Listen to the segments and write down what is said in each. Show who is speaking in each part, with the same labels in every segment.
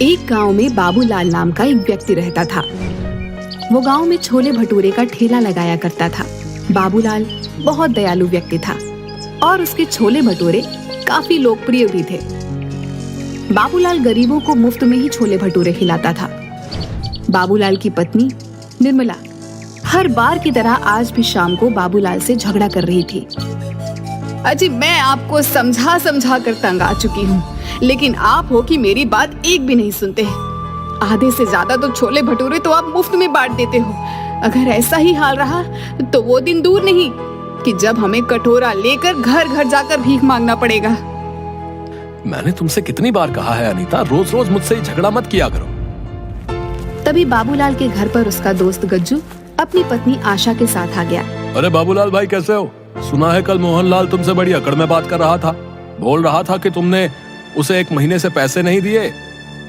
Speaker 1: एक गांव में बाबूलाल नाम का एक व्यक्ति रहता था। वो गांव में छोले भटूरे का ठेला लगाया करता था। बाबूलाल बहुत दयालु व्यक्ति था और उसके छोले भटूरे काफी लोकप्रिय भी थे। बाबूलाल गरीबों को मुफ्त में ही छोले भटूरे खिलाता था। बाबूलाल की पत्नी निर्मला हर बार की तरह आज भी शाम को बाबूलाल से झगड़ा कर रही थी। अजी, मैं आपको समझा समझा कर तंग आ चुकी हूँ, लेकिन आप हो कि मेरी बात एक भी नहीं सुनते। आधे से ज्यादा तो छोले भटूरे तो आप मुफ्त में बांट देते हो। अगर ऐसा ही हाल रहा तो वो दिन दूर नहीं कि जब हमें कटोरा लेकर घर घर जाकर भीख मांगना पड़ेगा।
Speaker 2: मैंने तुमसे कितनी बार कहा है अनीता, रोज रोज मुझसे झगड़ा मत किया करो।
Speaker 1: तभी बाबूलाल के घर पर उसका दोस्त गज्जू अपनी पत्नी आशा के साथ आ गया।
Speaker 2: अरे बाबूलाल भाई, कैसे हो? सुना है कल मोहनलाल तुमसे बड़ी अकड़ में बात कर रहा था। बोल रहा था कि तुमने उसे 1 महीने से पैसे नहीं दिए।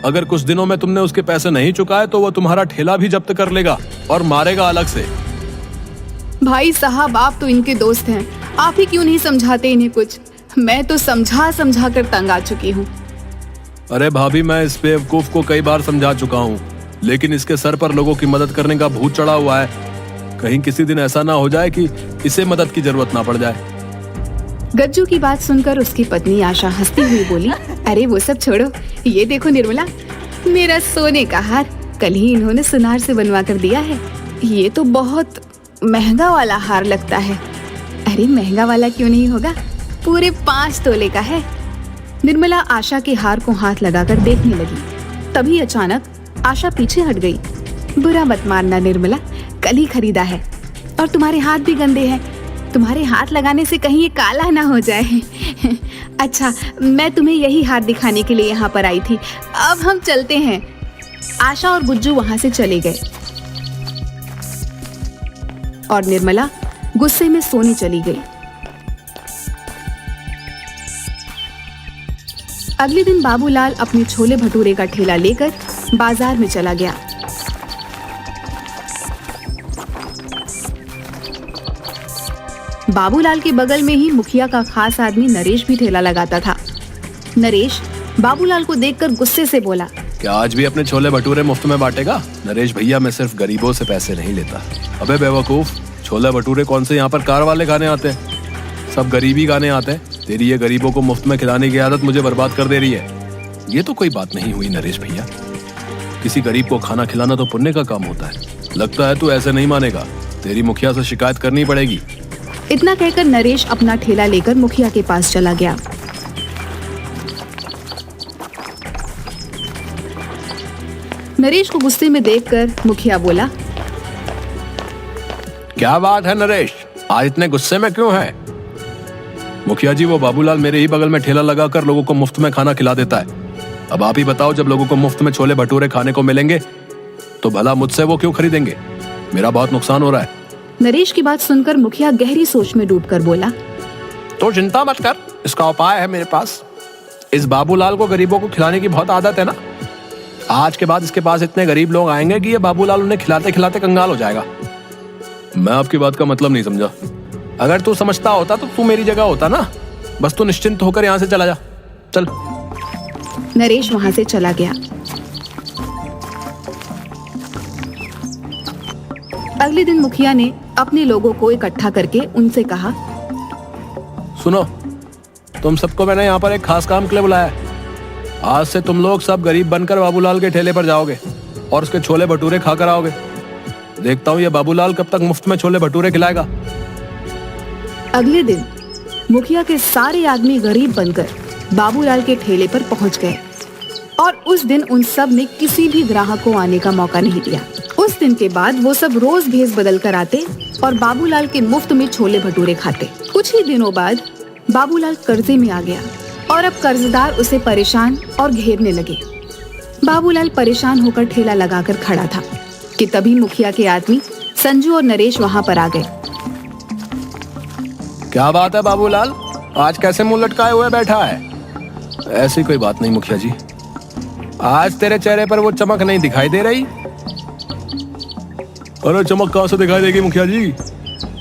Speaker 2: अगर कुछ दिनों में तुमने उसके पैसे नहीं चुकाए तो वो तुम्हारा ठेला भी जब्त कर लेगा और मारेगा अलग से।
Speaker 1: भाई साहब, आप तो इनके दोस्त हैं, आप ही क्यों नहीं समझाते इन्हें कुछ? मैं तो समझा समझा कर तंग आ चुकी हूँ।
Speaker 2: अरे भाभी, मैं इस बेवकूफ को कई बार समझा चुका हूँ, लेकिन इसके सर पर लोगों की मदद करने का भूत चढ़ा हुआ है। कहीं किसी दिन ऐसा ना हो जाए कि इसे मदद की जरूरत ना पड़ जाए।
Speaker 1: गज्जू की बात सुनकर उसकी पत्नी आशा हंसती हुई बोली, अरे वो सब छोड़ो, ये देखो निर्मला, मेरा सोने का हार कल ही इन्होंने सुनार से बनवा कर दिया है। ये तो बहुत महंगा वाला हार लगता है। अरे महंगा वाला क्यों नहीं होगा, पूरे 5 तोले का है। निर्मला आशा के हार को हाथ लगाकर देखने लगी। तभी अचानक आशा पीछे हट गई। बुरा मत मानना निर्मला, कल ही खरीदा है और तुम्हारे हाथ भी गंदे हैं। तुम्हारे हाथ लगाने से कहीं ये काला ना हो जाए। अच्छा, मैं तुम्हें यही हाथ दिखाने के लिए यहाँ पर आई थी। अब हम चलते हैं। आशा और गुज्जू वहां से चले गए और निर्मला गुस्से में सोने चली गई। अगले दिन बाबूलाल अपने छोले भटूरे का ठेला लेकर बाजार में चला गया। बाबूलाल के बगल में ही मुखिया का खास आदमी नरेश भी ठेला लगाता था। नरेश बाबूलाल को देखकर गुस्से से बोला,
Speaker 2: क्या आज भी अपने छोले भटूरे मुफ्त में बांटेगा? नरेश भैया, मैं सिर्फ गरीबों से पैसे नहीं लेता। अबे बेवकूफ, छोले भटूरे कौन से यहाँ पर कार वाले खाने आते हैं? सब गरीबी खाने आते हैं। तेरी ये गरीबों को मुफ्त में खिलाने की आदत मुझे बर्बाद कर दे रही है। ये तो कोई बात नहीं हुई नरेश भैया। किसी गरीब को खाना खिलाना तो पुण्य का काम होता है। लगता है तू ऐसे नहीं मानेगा। तेरी मुखिया से शिकायत करनी पड़ेगी।
Speaker 1: इतना कहकर नरेश अपना ठेला लेकर मुखिया के पास चला गया। नरेश को गुस्से में देखकर मुखिया बोला,
Speaker 2: क्या बात है नरेश, आज इतने गुस्से में क्यों है? मुखिया जी, वो बाबूलाल मेरे ही बगल में ठेला लगाकर लोगों को मुफ्त में खाना खिला देता है। अब आप ही बताओ, जब लोगों को मुफ्त में छोले भटूरे खाने को मिलेंगे तो भला मुझसे वो क्यों खरीदेंगे? मेरा बहुत नुकसान हो रहा है।
Speaker 1: नरेश की बात सुनकर मुखिया गहरी सोच में डूबकर बोला,
Speaker 2: तो चिंता मत कर, इसका उपाय है मेरे पास। इस बाबूलाल को गरीबों को खिलाने की बहुत आदत है ना। आज के बाद इसके पास इतने गरीब लोग आएंगे कि ये बाबूलाल उन्हें खिलाते खिलाते कंगाल हो जाएगा। मैं आपकी बात का मतलब नहीं समझा। अगर तू समझता होता तो तू मेरी जगह होता ना। बस तू निश्चिंत होकर यहाँ से चला जा, चल।
Speaker 1: नरेश वहां से चला गया। अगले दिन मुखिया ने अपने लोगों को इकट्ठा करके उनसे कहा,
Speaker 2: सुनो, तुम सबको मैंने यहाँ पर एक खास काम के लिए बुलाया है। आज से तुम लोग सब गरीब बनकर बाबूलाल के ठेले पर जाओगे और उसके छोले भटूरे खाकर आओगे। देखता हूँ ये बाबूलाल कब तक मुफ्त में छोले भटूरे खिलाएगा।
Speaker 1: अगले दिन मुखिया के सारे आदमी गरीब बनकर बाबूलाल के ठेले पर पहुंच गए और उस दिन उन सब ने किसी भी ग्राहक को आने का मौका नहीं दिया। उस दिन के बाद वो सब रोज भेस बदल कर आते और बाबूलाल के मुफ्त में छोले भटूरे खाते। कुछ ही दिनों बाद बाबूलाल कर्जे में आ गया और अब कर्जदार उसे परेशान और घेरने लगे। बाबूलाल परेशान होकर ठेला लगाकर खड़ा था कि तभी मुखिया के आदमी संजू और नरेश वहां पर आ गए।
Speaker 2: क्या बात है बाबूलाल, आज कैसे मुंह लटकाए हुए बैठा है? ऐसी कोई बात नहीं मुखिया जी, आज तेरे चेहरे पर वो चमक नहीं दिखाई दे रही। अरे चमक कहाँ से दिखाई देगी मुखिया जी?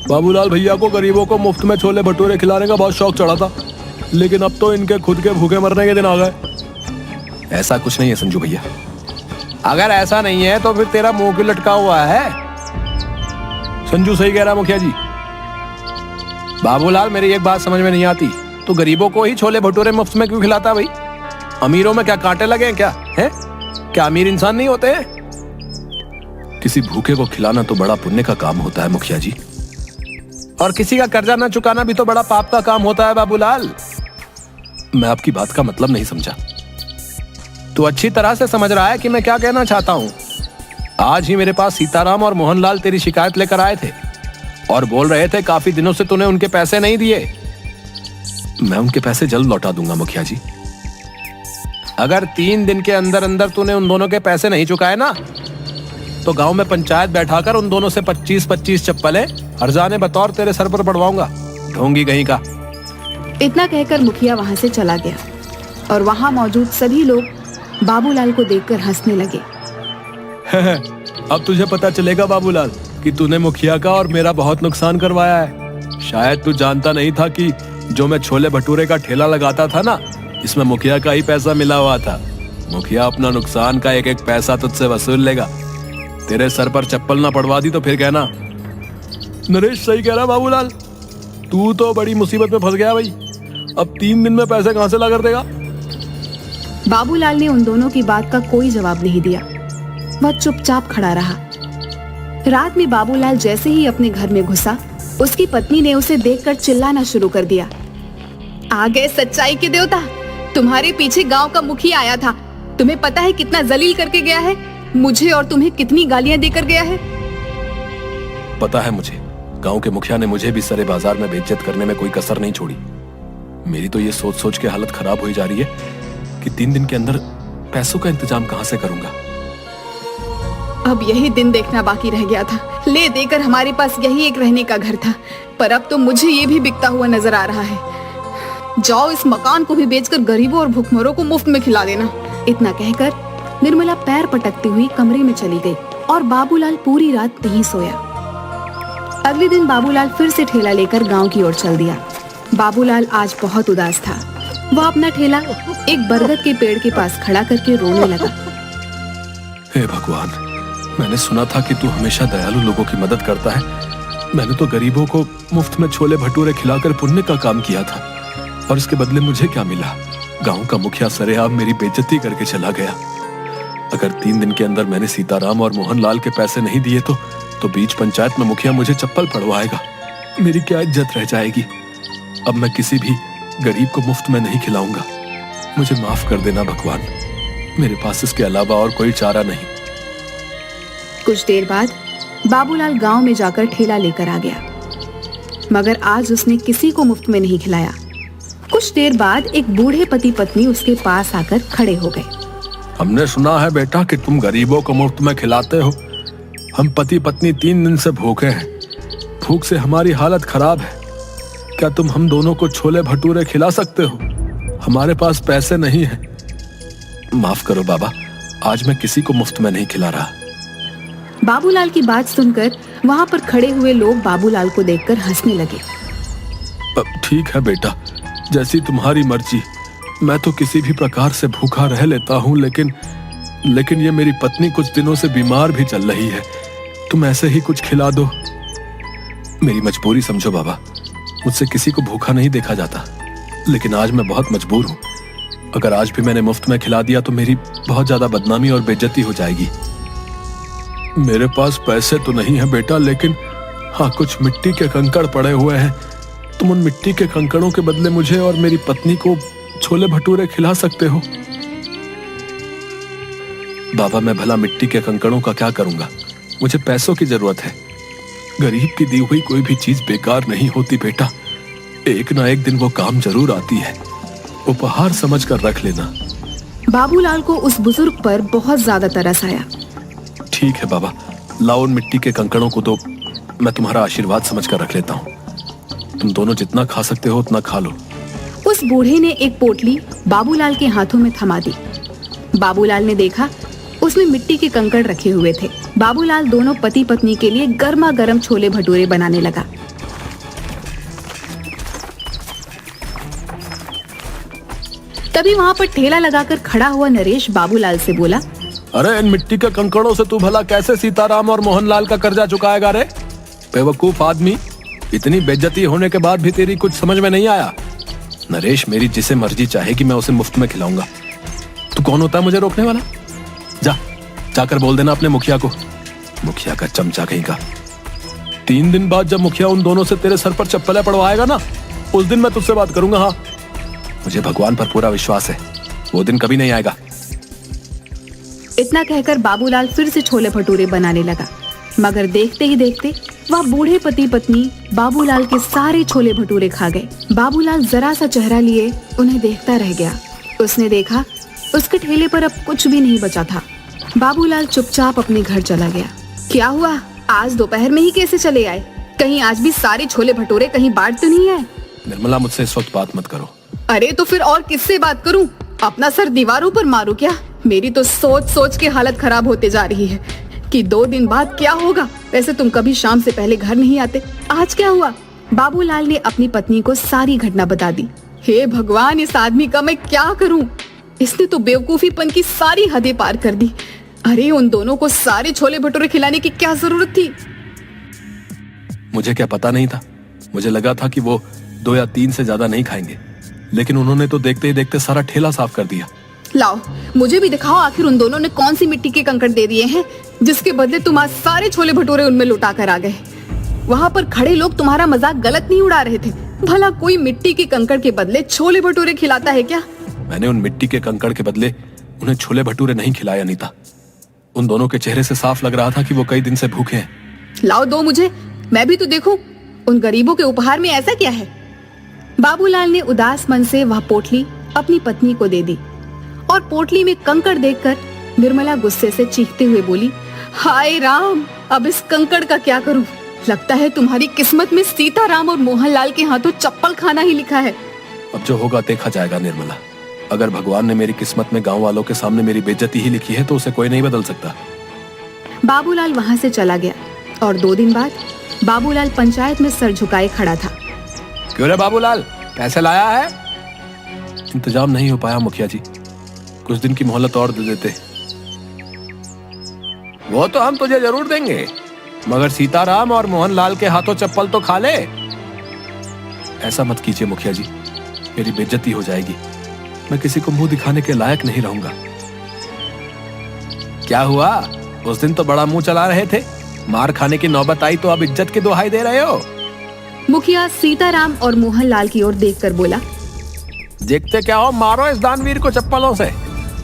Speaker 2: बाबूलाल भैया को गरीबों को मुफ्त में छोले भटूरे खिलाने का बहुत शौक चढ़ा था, लेकिन अब तो इनके खुद के भूखे मरने के दिन आ गए। ऐसा कुछ नहीं है संजू भैया। अगर ऐसा नहीं है तो फिर तेरा मुंह क्यों लटका हुआ है? संजू सही कह रहा मुखिया जी। बाबूलाल, मेरी एक बात समझ में नहीं आती, तो गरीबों को ही छोले भटूरे मुफ्त में क्यों खिलाता भाई? अमीरों में क्या कांटे लगे हैं क्या? हैं? क्या अमीर इंसान नहीं होते हैं? किसी भूखे को खिलाना तो बड़ा पुण्य का काम होता है मुखिया जी, और किसी का कर्जा न चुकाना भी तो बड़ा पाप का काम होता है बाबूलाल। मैं आपकी बात का मतलब नहीं समझा। तू अच्छी तरह से समझ रहा है कि मैं क्या कहना चाहता हूं। आज ही मेरे पास सीताराम और मोहनलाल तेरी शिकायत लेकर आए थे और बोल रहे थे काफी दिनों से तूने उनके पैसे नहीं दिए। मैं उनके पैसे जल्द लौटा दूंगा मुखिया जी। अगर 3 दिन के अंदर अंदर तूने उन दोनों के पैसे नहीं चुकाए ना, तो गांव में पंचायत बैठाकर उन दोनों से 25-25 चप्पलें हर्जाने बतौर तेरे सर पर पड़वाऊंगा। ढोंगी कहीं का।
Speaker 1: इतना कहकर मुखिया वहां से चला गया और वहां मौजूद सभी लोग बाबूलाल को देखकर हंसने लगे।
Speaker 2: अब तुझे पता चलेगा बाबूलाल कि तूने मुखिया का और मेरा बहुत नुकसान करवाया है। शायद तू जानता नहीं था कि जो मैं छोले भटूरे का ठेला लगाता था ना, इसमें मुखिया का ही पैसा मिला हुआ था। मुखिया अपना नुकसान का एक एक पैसा तुझसे वसूल लेगा। तेरे सर पर चप्पल ना पड़वा दी तो फिर कहना। नरेश सही कह रहा बाबूलाल, तू तो बड़ी मुसीबत में फंस गया भाई। अब 3 दिन में पैसे कहां से ला कर देगा?
Speaker 1: बाबूलाल ने उन दोनों की बात का कोई जवाब नहीं दिया। वह चुपचाप खड़ा रहा। रात में बाबूलाल जैसे ही अपने घर में घुसा, उसकी पत्नी ने उसे देखकर चिल्लाना शुरू कर दिया। आ गए सच्चाई के देवता। तुम्हारे पीछे गांव का मुखिया आया था। तुम्हें पता है कितना जलील करके गया है? मुझे और तुम्हें कितनी गालियां देकर गया है?
Speaker 2: पता है मुझे। गांव के मुखिया ने मुझे भी सरे बाजार में बेइज्जत करने में कोई कसर नहीं छोड़ी। मेरी तो ये सोच सोच के हालत खराब हुई जा रही है कि 3 दिन के अंदर पैसों का इंतजाम कहां से करूंगा।
Speaker 1: अब यही दिन देखना बाकी रह गया था। ले देकर हमारे पास यही एक रहने का घर था, पर अब तो मुझे ये भी बिकता हुआ नजर आ रहा है। जाओ, इस मकान को भी बेचकर गरीबों और भूखमरों को मुफ्त में खिला देना। इतना कहकर निर्मला पैर पटकती हुई कमरे में चली गई और बाबूलाल पूरी रात नहीं सोया। अगले दिन बाबूलाल फिर से ठेला लेकर गांव की ओर चल दिया। बाबूलाल आज बहुत उदास था। वह अपना ठेला एक बरगद के पेड़ के पास खड़ा करके रोने लगा।
Speaker 2: हे भगवान, मैंने सुना था कि तू हमेशा दयालु लोगों की मदद करता है। मैंने तो गरीबों को मुफ्त में छोले भटूरे खिलाकर पुण्य का काम किया था, और इसके बदले मुझे क्या मिला? गांव का मुखिया सरेआम मेरी बेइज्जती करके चला गया। अगर 3 दिन के अंदर मैंने सीताराम और मोहनलाल के पैसे नहीं दिए तो बीच पंचायत में मुखिया मुझे चप्पल पड़वाएगा। मेरी क्या इज्जत रह जाएगी? अब मैं किसी भी गरीब को मुफ्त में नहीं खिलाऊंगा। मुझे माफ कर देना भगवान। मेरे पास इसके अलावा और कोई चारा नहीं।
Speaker 1: कुछ देर बाद बाबूलाल गांव में जाकर ठेला लेकर आ गया, मगर आज उसने किसी को मुफ्त में नहीं खिलाया। कुछ देर बाद एक बूढ़े पति पत्नी उसके पास आकर खड़े हो गए।
Speaker 2: हमने सुना है बेटा कि तुम गरीबों को मुफ्त में खिलाते हो। हम पति पत्नी 3 दिन से भूखे हैं। भूख से हमारी हालत खराब है। क्या तुम हम दोनों को छोले भटूरे खिला सकते हो? हमारे पास पैसे नहीं है। माफ करो बाबा, आज मैं किसी को मुफ्त में नहीं खिला रहा।
Speaker 1: बाबूलाल की बात सुनकर वहां पर खड़े हुए लोग बाबूलाल को देखकर हंसने लगे।
Speaker 2: ठीक है बेटा, जैसी तुम्हारी मर्जी। मैं तो किसी भी प्रकार से भूखा रह लेता हूँ, लेकिन ये मेरी पत्नी कुछ दिनों से बीमार भी चल रही है। तुम ऐसे ही कुछ खिला दो। मेरी मजबूरी समझो बाबा। मुझसे किसी को भूखा नहीं देखा जाता, लेकिन आज मैं बहुत मजबूर हूँ। अगर आज भी मैंने मुफ्त में खिला दिया तो मेरी बहुत ज्यादा बदनामी और बेइज्जती हो जाएगी। मेरे पास पैसे तो नहीं है बेटा, लेकिन हाँ, कुछ मिट्टी के कंकड़ पड़े हुए हैं। तुम उन मिट्टी के कंकड़ों के बदले मुझे और मेरी पत्नी को छोले भटूरे खिला सकते हो। बाबा, मैं भला मिट्टी के कंकड़ों का क्या करूंगा? मुझे पैसों की जरूरत है। गरीब की दी हुई कोई भी चीज बेकार नहीं होती बेटा। एक ना एक दिन वो काम जरूर आती है। उपहार समझकर रख लेना।
Speaker 1: बाबूलाल को उस बुजुर्ग पर बहुत ज्यादा तरस आया।
Speaker 2: ठीक है बाबा, लाओ उन मिट्टी के कंकड़ों को दो। मैं तुम्हारा आशीर्वाद समझकर रख लेता हूँ। तुम दोनों जितना खा सकते हो उतना खा लो।
Speaker 1: उस बूढ़े ने एक पोटली बाबूलाल के हाथों में थमा दी। बाबूलाल ने देखा उसमें मिट्टी के कंकड़ रखे हुए थे। बाबूलाल दोनों पति पत्नी के लिए गर्मा गर्म छोले भटूरे बनाने लगा। तभी वहाँ पर ठेला लगाकर खड़ा हुआ नरेश बाबूलाल से बोला,
Speaker 2: अरे इन मिट्टी के कंकड़ों से तू भला कैसे सीताराम और मोहनलाल का कर्जा चुकाएगा रे? बेवकूफ आदमी, इतनी बेइज्जती होने के बाद भी तेरी कुछ समझ में नहीं आया? नरेश, मेरी जिसे मर्जी चाहेगी मैं उसे मुफ्त में खिलाऊंगा। तू कौन होता है मुझे रोकने वाला? जाकर बोल देना अपने मुखिया को। मुखिया का चमचा कहीं का। 3 दिन बाद जब मुखिया उन दोनों से तेरे सर पर चप्पलें पड़वाएगा ना, उस दिन मैं तुझसे बात करूंगा। हाँ, मुझे भगवान पर पूरा विश्वास है, वो दिन कभी नहीं आएगा।
Speaker 1: इतना कहकर बाबूलाल फिर से छोले भटूरे बनाने लगा, मगर देखते ही देखते वह बूढ़े पति पत्नी बाबूलाल के सारे छोले भटूरे खा गए। बाबूलाल जरा सा चेहरा लिए उन्हें देखता रह गया। उसने देखा उसके ठेले पर अब कुछ भी नहीं बचा था। बाबूलाल चुपचाप अपने घर चला गया। क्या हुआ, आज दोपहर में ही कैसे चले आए? कहीं आज भी सारे छोले भटूरे कहीं बांट तो नहीं आए?
Speaker 2: निर्मला, मुझसे इस वक्त बात मत करो।
Speaker 1: अरे तो फिर और किससे बात करूं? अपना सर दीवारों पर मारूं क्या? मेरी तो सोच सोच के हालत खराब होते जा रही है कि 2 दिन बाद क्या होगा। वैसे तुम कभी शाम से पहले घर नहीं आते, आज क्या हुआ? बाबूलाल ने अपनी पत्नी को सारी घटना बता दी। हे भगवान, इस आदमी का मैं क्या करूं? इसने तो बेवकूफीपन की सारी हदें पार कर दी। अरे उन दोनों को सारे छोले भटूरे खिलाने की क्या जरूरत थी?
Speaker 2: मुझे क्या पता नहीं था। मुझे लगा था कि वो 2 या 3 से ज्यादा नहीं खाएंगे, लेकिन उन्होंने तो देखते ही देखते सारा ठेला साफ कर दिया।
Speaker 1: लाओ, मुझे भी दिखाओ आखिर उन दोनों ने कौन सी मिट्टी के कंकड़ दे दिए हैं जिसके बदले तुम आज सारे छोले भटूरे उनमें लुटा कर आ गए। वहाँ पर खड़े लोग तुम्हारा मजाक गलत नहीं उड़ा रहे थे। भला कोई मिट्टी के कंकड़ के बदले छोले भटूरे खिलाता है क्या?
Speaker 2: मैंने उन मिट्टी के कंकड़ के बदले उन्हें छोले भटूरे नहीं खिलाया अनीता। उन दोनों के चेहरे से साफ लग रहा था कि वो कई दिन से भूखे हैं।
Speaker 1: लाओ दो मुझे, मैं भी तो देखूं उन गरीबों के उपहार में ऐसा क्या है। बाबूलाल ने उदास मन से वह पोटली अपनी पत्नी को दे दी और पोटली में कंकड़ देखकर निर्मला गुस्से से चीखते हुए बोली, हाय राम, अब इस कंकड़ का क्या करूं? लगता है तुम्हारी किस्मत में सीताराम और मोहनलाल के हाथों चप्पल खाना ही लिखा है।
Speaker 2: अब जो होगा देखा जाएगा निर्मला। अगर भगवान ने मेरी किस्मत में गांव वालों के सामने मेरी बेइज्जती ही लिखी है तो उसे कोई नहीं बदल सकता।
Speaker 1: बाबूलाल वहां से चला गया और 2 दिन बाद बाबूलाल पंचायत में सर झुकाए खड़ा था।
Speaker 2: क्यों रे बाबूलाल, पैसे लाया है? इंतजाम नहीं हो पाया मुखिया जी, कुछ दिन की मोहलत और दे देते। वो तो हम तुझे जरूर देंगे, मगर सीताराम और मोहनलाल के हाथों चप्पल तो खा ले। ऐसा मत कीजिए मुखिया जी, मेरी बेइज्जती हो जाएगी। मैं किसी को मुंह दिखाने के लायक नहीं रहूंगा। क्या हुआ, उस दिन तो बड़ा मुंह चला रहे थे, मार खाने की नौबत आई तो अब इज्जत की दुहाई दे रहे हो?
Speaker 1: मुखिया सीताराम और मोहनलाल की ओर देखकर बोला,
Speaker 2: देखते क्या हो, मारो इस दानवीर को चप्पलों से।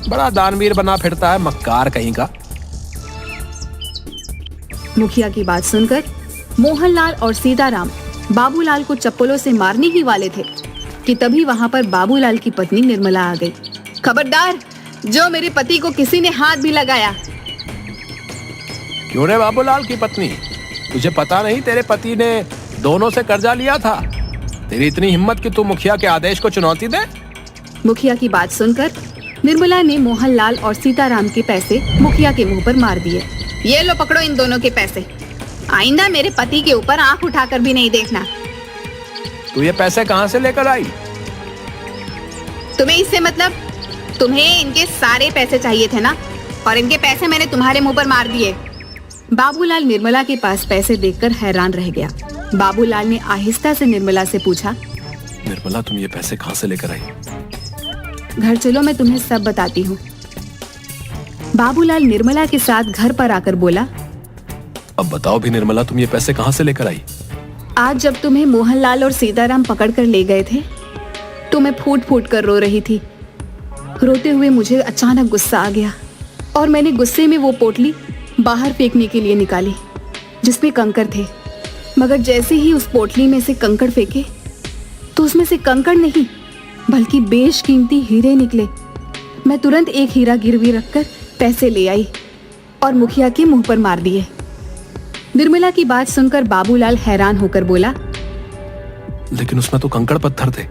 Speaker 2: बड़ा दानवीर बना फिरता है, मक्कार कहीं का।
Speaker 1: मुखिया की बात सुनकर मोहनलाल और सीताराम बाबूलाल को चप्पलों से मारने ही वाले थे कि तभी वहां पर बाबूलाल की पत्नी निर्मला आ गई। खबरदार, जो मेरे पति को किसी ने हाथ भी लगाया।
Speaker 2: क्यों रे बाबूलाल की पत्नी, तुझे पता नहीं तेरे पति ने दोनों से कर्जा लिया था? तेरी इतनी हिम्मत कि तू मुखिया के आदेश को चुनौती दे?
Speaker 1: मुखिया की बात सुनकर निर्मला ने मोहनलाल और सीताराम के पैसे मुखिया के मुंह पर मार दिए। ये लो, पकड़ो इन दोनों के पैसे। आइंदा मेरे पति के ऊपर आंख उठाकर भी नहीं देखना।
Speaker 2: तू ये पैसे कहाँ से लेकर आई?
Speaker 1: तुम्हें इससे मतलब? तुम्हें इनके सारे पैसे चाहिए थे ना, और इनके पैसे मैंने तुम्हारे मुंह पर मार दिए। बाबूलाल निर्मला के पास पैसे देखकर हैरान रह गया। बाबूलाल ने आहिस्ता से निर्मला से पूछा,
Speaker 2: निर्मला, तुम ये पैसे कहाँ से लेकर आई?
Speaker 1: घर चलो, मैं तुम्हें सब बताती हूँ। बाबूलाल निर्मला के साथ घर पर आकर बोला,
Speaker 2: अब बताओ भी निर्मला, तुम ये पैसे कहाँ से लेकर आई?
Speaker 1: आज जब तुम्हें मोहनलाल और सीताराम पकड़ कर ले गए थे तो मैं फूट फूट कर रो रही थी। रोते हुए मुझे अचानक गुस्सा आ गया और मैंने गुस्से में वो पोटली बाहर फेंकने के लिए निकाली जिसमें कंकड़ थे। मगर जैसे ही उस पोटली में से कंकड़ फेंके तो उसमें से कंकड़ नहीं बल्कि बेशकीमती हीरे निकले। मैं तुरंत एक हीरा गिरवी रखकर पैसे ले आई और मुखिया के मुंह पर मार दिए। निर्मला की बात सुनकर बाबूलाल हैरान होकर बोला,
Speaker 2: लेकिन उसमें तो कंकड़ पत्थर थे।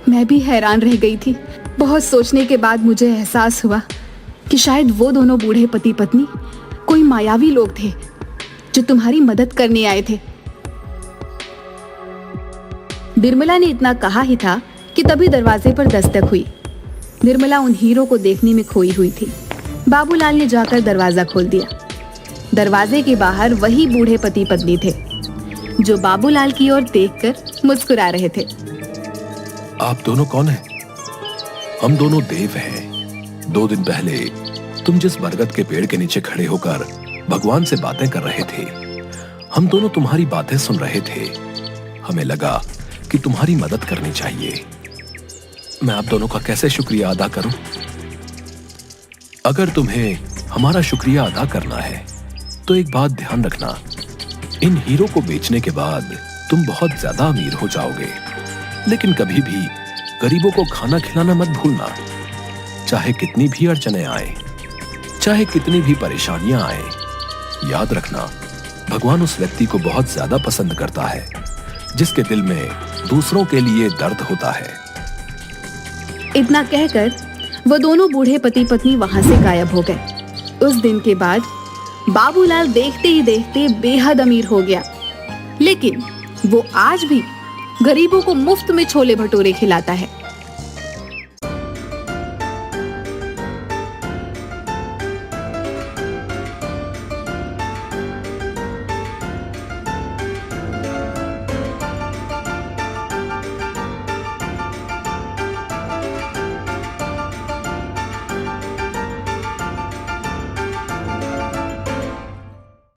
Speaker 1: मैं भी हैरान रह गई थी। बहुत सोचने के बाद मुझे एहसास हुआ कि शायद वो दोनों बूढ़े पति पत्नी कोई मायावी लोग थे जो तुम्हारी मदद करने आए थे। निर्मला ने इतना कहा ही था कि तभी दरवाजे पर दस्तक हुई निर्मला उन हीरो को देखने में खोई हुई थी। बाबूलाल ने जाकर दरवाजा खोल दिया। दरवाजे के बाहर वही बूढ़े पति पत्नी थे जो बाबूलाल की ओर देखकर मुस्कुरा रहे थे।
Speaker 2: आप दोनों कौन हैं? हम दोनों देव हैं। 2 दिन पहले तुम जिस बरगद के पेड़ के नीचे खड़े होकर भगवान से बातें कर रहे थे, हम दोनों तुम्हारी बातें सुन रहे थे। हमें लगा कि तुम्हारी मदद करनी चाहिए। मैं आप दोनों का कैसे शुक्रिया अदा करूं? अगर तुम्हें हमारा शुक्रिया अदा करना है तो एक बात ध्यान रखना, इन हीरो को बेचने के बाद तुम बहुत ज्यादा अमीर हो जाओगे, लेकिन कभी भी गरीबों को खाना खिलाना मत भूलना। चाहे कितनी भी अड़चने आए, चाहे कितनी भी परेशानियां आए, याद रखना भगवान उस व्यक्ति को बहुत ज्यादा पसंद करता है जिसके दिल में दूसरों के लिए दर्द होता है।
Speaker 1: इतना कहकर वो दोनों बूढ़े पति पत्नी वहां से गायब हो गए। उस दिन के बाद बाबूलाल देखते ही देखते बेहद अमीर हो गया, लेकिन वो आज भी गरीबों को मुफ्त में छोले भटूरे खिलाता है।